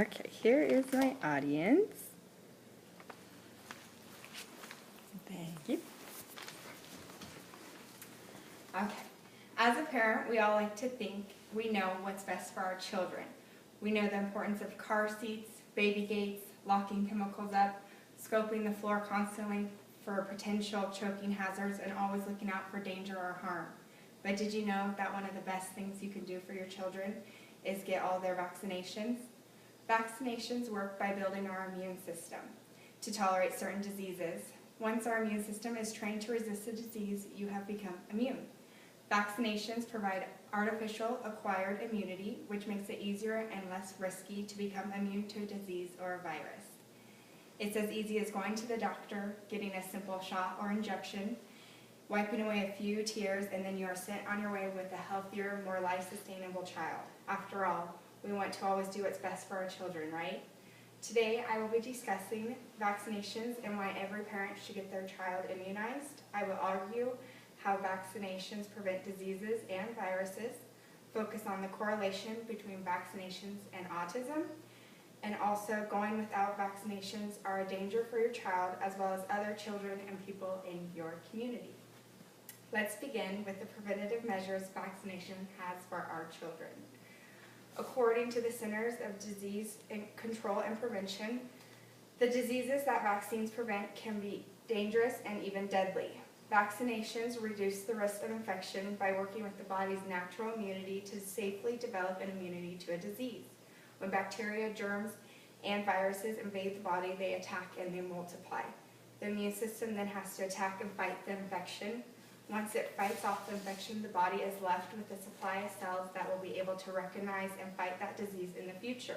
Okay, here is my audience. Thank you. Okay. As a parent, we all like to think we know what's best for our children. We know the importance of car seats, baby gates, locking chemicals up, scoping the floor constantly for potential choking hazards, and always looking out for danger or harm. But did you know that one of the best things you can do for your children is get all their vaccinations? Vaccinations work by building our immune system to tolerate certain diseases. Once our immune system is trained to resist a disease, you have become immune. Vaccinations provide artificial acquired immunity, which makes it easier and less risky to become immune to a disease or a virus. It's as easy as going to the doctor, getting a simple shot or injection, wiping away a few tears, and then you are sent on your way with a healthier, more life-sustainable child. After all, we want to always do what's best for our children, right? Today, I will be discussing vaccinations and why every parent should get their child immunized. I will argue how vaccinations prevent diseases and viruses, focus on the correlation between vaccinations and autism, and also going without vaccinations are a danger for your child as well as other children and people in your community. Let's begin with the preventative measures vaccination has for our children. According to the Centers of Disease Control and Prevention, the diseases that vaccines prevent can be dangerous and even deadly. Vaccinations reduce the risk of infection by working with the body's natural immunity to safely develop an immunity to a disease. When bacteria, germs, and viruses invade the body, they attack and they multiply. The immune system then has to attack and fight the infection. Once it fights off the infection, the body is left with a supply of cells that will be able to recognize and fight that disease in the future.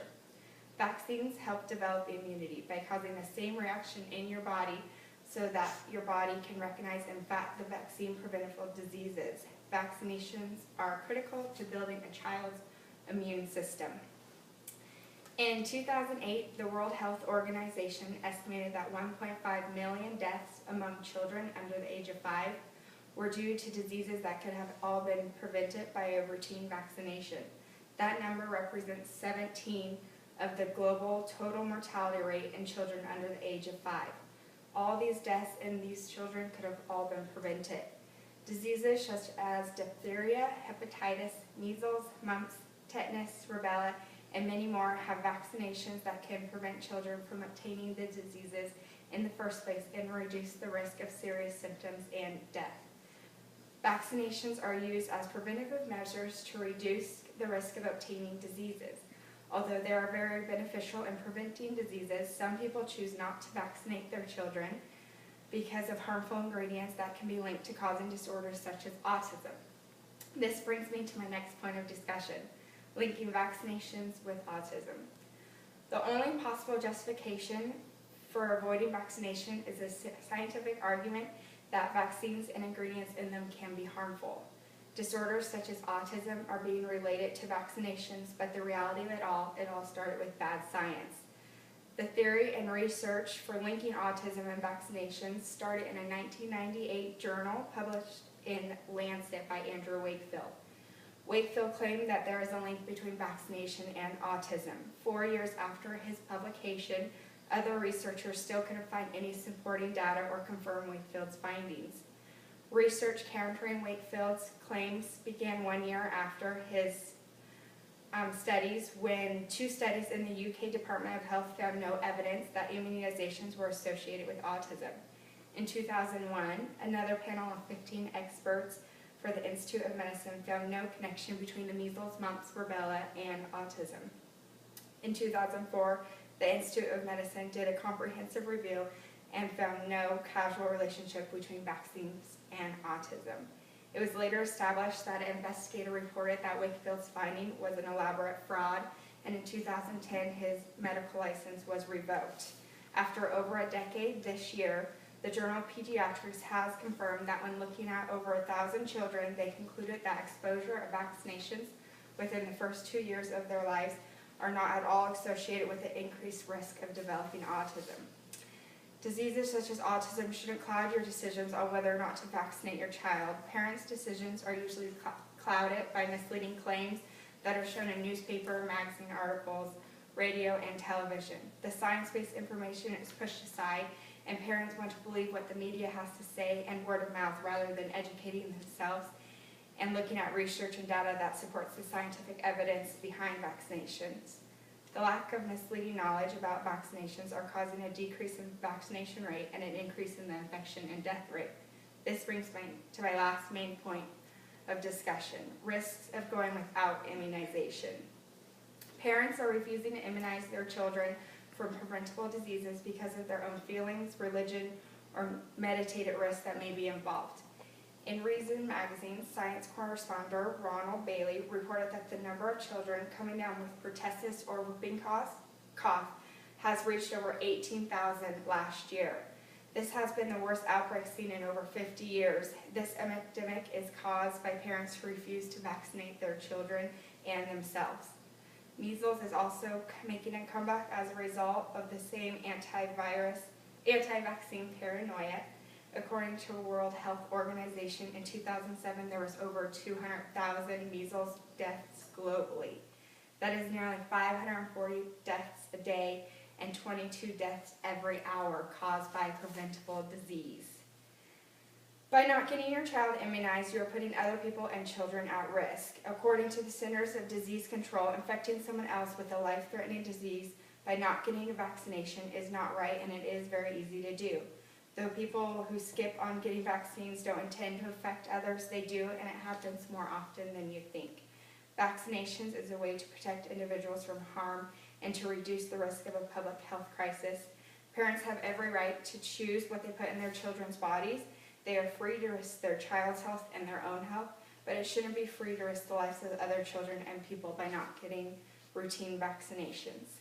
Vaccines help develop immunity by causing the same reaction in your body so that your body can recognize and fight the vaccine-preventable diseases. Vaccinations are critical to building a child's immune system. In 2008, the World Health Organization estimated that 1.5 million deaths among children under the age of 5 were due to diseases that could have all been prevented by a routine vaccination. That number represents 17 of the global total mortality rate in children under the age of 5. All these deaths in these children could have all been prevented. Diseases such as diphtheria, hepatitis, measles, mumps, tetanus, rubella, and many more have vaccinations that can prevent children from obtaining the diseases in the first place and reduce the risk of serious symptoms and death. Vaccinations are used as preventative measures to reduce the risk of obtaining diseases. Although they are very beneficial in preventing diseases, some people choose not to vaccinate their children because of harmful ingredients that can be linked to causing disorders such as autism. This brings me to my next point of discussion, linking vaccinations with autism. The only possible justification for avoiding vaccination is a scientific argument that vaccines and ingredients in them can be harmful. Disorders such as autism are being related to vaccinations, but the reality of it all started with bad science. The theory and research for linking autism and vaccinations started in a 1998 journal published in Lancet by Andrew Wakefield. Wakefield claimed that there is a link between vaccination and autism. 4 years after his publication, other researchers still couldn't find any supporting data or confirm Wakefield's findings. Research countering Wakefield's claims began 1 year after his studies, when 2 studies in the UK Department of Health found no evidence that immunizations were associated with autism. In 2001, another panel of 15 experts for the Institute of Medicine found no connection between the measles, mumps, rubella, and autism. In 2004, the Institute of Medicine did a comprehensive review and found no causal relationship between vaccines and autism. It was later established that an investigator reported that Wakefield's finding was an elaborate fraud, and in 2010 his medical license was revoked. After over a decade this year, the Journal of Pediatrics has confirmed that when looking at over 1,000 children, they concluded that exposure of vaccinations within the first 2 years of their lives are not at all associated with the increased risk of developing autism. Diseases such as autism shouldn't cloud your decisions on whether or not to vaccinate your child. Parents' decisions are usually clouded by misleading claims that are shown in newspaper, magazine articles, radio, and television. The science-based information is pushed aside, and parents want to believe what the media has to say and word of mouth rather than educating themselves and looking at research and data that supports the scientific evidence behind vaccinations. The lack of misleading knowledge about vaccinations are causing a decrease in vaccination rate and an increase in the infection and death rate. This brings me to my last main point of discussion: risks of going without immunization. Parents are refusing to immunize their children from preventable diseases because of their own feelings, religion, or meditated risks that may be involved. In Reason magazine, science correspondent Ronald Bailey reported that the number of children coming down with pertussis or whooping cough has reached over 18,000 last year. This has been the worst outbreak seen in over 50 years. This epidemic is caused by parents who refuse to vaccinate their children and themselves. Measles is also making a comeback as a result of the same anti-vaccine paranoia. According to the World Health Organization, in 2007, there was over 200,000 measles deaths globally. That is nearly 540 deaths a day and 22 deaths every hour caused by preventable disease. By not getting your child immunized, you are putting other people and children at risk. According to the Centers of Disease Control, infecting someone else with a life-threatening disease by not getting a vaccination is not right, and it is very easy to do. Though people who skip on getting vaccines don't intend to affect others, they do, and it happens more often than you think. Vaccinations is a way to protect individuals from harm and to reduce the risk of a public health crisis. Parents have every right to choose what they put in their children's bodies. They are free to risk their child's health and their own health, but it shouldn't be free to risk the lives of other children and people by not getting routine vaccinations.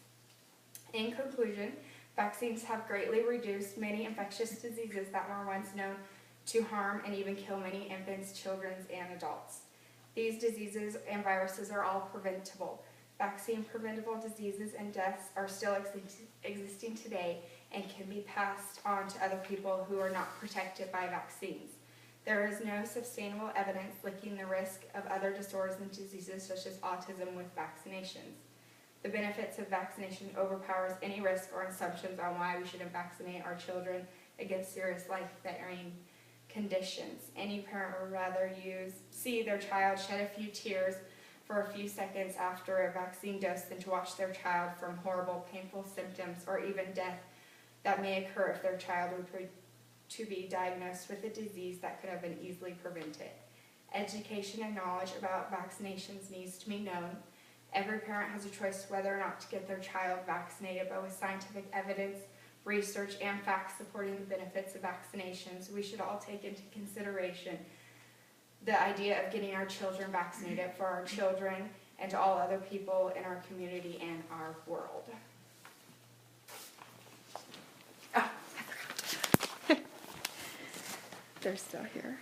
In conclusion, vaccines have greatly reduced many infectious diseases that were once known to harm and even kill many infants, children, and adults. These diseases and viruses are all preventable. Vaccine-preventable diseases and deaths are still existing today and can be passed on to other people who are not protected by vaccines. There is no sustainable evidence linking the risk of other disorders and diseases such as autism with vaccinations. The benefits of vaccination overpowers any risk or assumptions on why we shouldn't vaccinate our children against serious life-threatening conditions. Any parent would rather see their child shed a few tears for a few seconds after a vaccine dose than to watch their child from horrible, painful symptoms or even death that may occur if their child were to be diagnosed with a disease that could have been easily prevented. Education and knowledge about vaccinations needs to be known. Every parent has a choice whether or not to get their child vaccinated, but with scientific evidence, research, and facts supporting the benefits of vaccinations, we should all take into consideration the idea of getting our children vaccinated for our children and to all other people in our community and our world. They're still here.